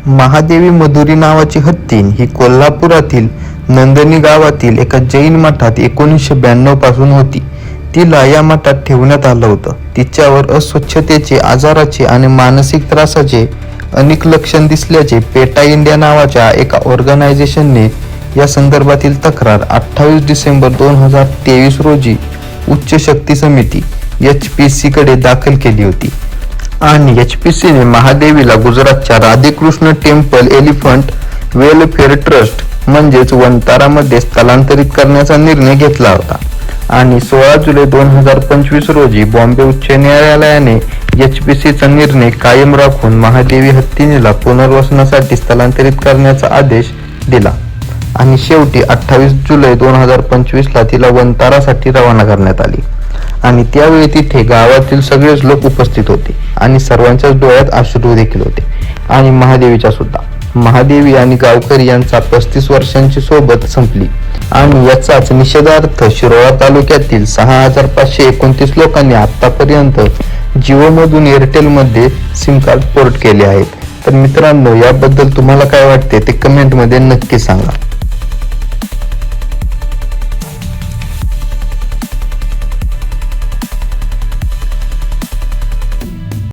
महादेवी मधुरी नावाची हत्तीण ही कोल्हापुरातील नंदनी गावातील एका जैन मठात 1992 पासून होती. तिला या मठात ठेवण्यात आलं होतं. तिच्यावर अस्वच्छतेचे, आजाराचे आणि मानसिक त्रासाचे अनेक लक्षण दिसल्याचे पेटा इंडिया नावाच्या एका ऑर्गनायझेशनने या संदर्भातील तक्रार 28 डिसेंबर 2023 रोजी उच्च शक्ती समिती HPC कडे दाखल केली होती आणि HPC ने महादेवीला गुजरातच्या Radhekrishna temple elephant welfare trust म्हणजेच वंतारामध्ये स्थलांतरित करण्याचा निर्णय घेतला होता आणि 16 जुलै 2025 रोजी बॉम्बे उच्च न्यायालयाने HPCचा निर्णय कायम राखून महादेवी हत्तीणीला पुनर्वसनासाठी स्थलांतरित करण्याचा आदेश दिला आणि शेवटी 28 जुलै 2025 ला तिला वंतारासाठी रवाना करण्यात आली आणि त्यावेळी तिथे गावातील सगळेच लोक उपस्थित होते आणि सर्वांच्याच डोळ्यात अश्रू देखील होते आणि महादेवीच्या सुद्धा. महादेवी आणि गावकरी यांचा 35 वर्षांची सोबत संपली आणि याचाच निषेधार्थ शिरोळा तालुक्यातील 6529 लोकांनी आतापर्यंत जिओमधून एअरटेल मध्ये सिम कार्ड पोर्ट केले आहेत. तर मित्रांनो, याबद्दल तुम्हाला काय वाटते ते कमेंट मध्ये नक्की सांगा.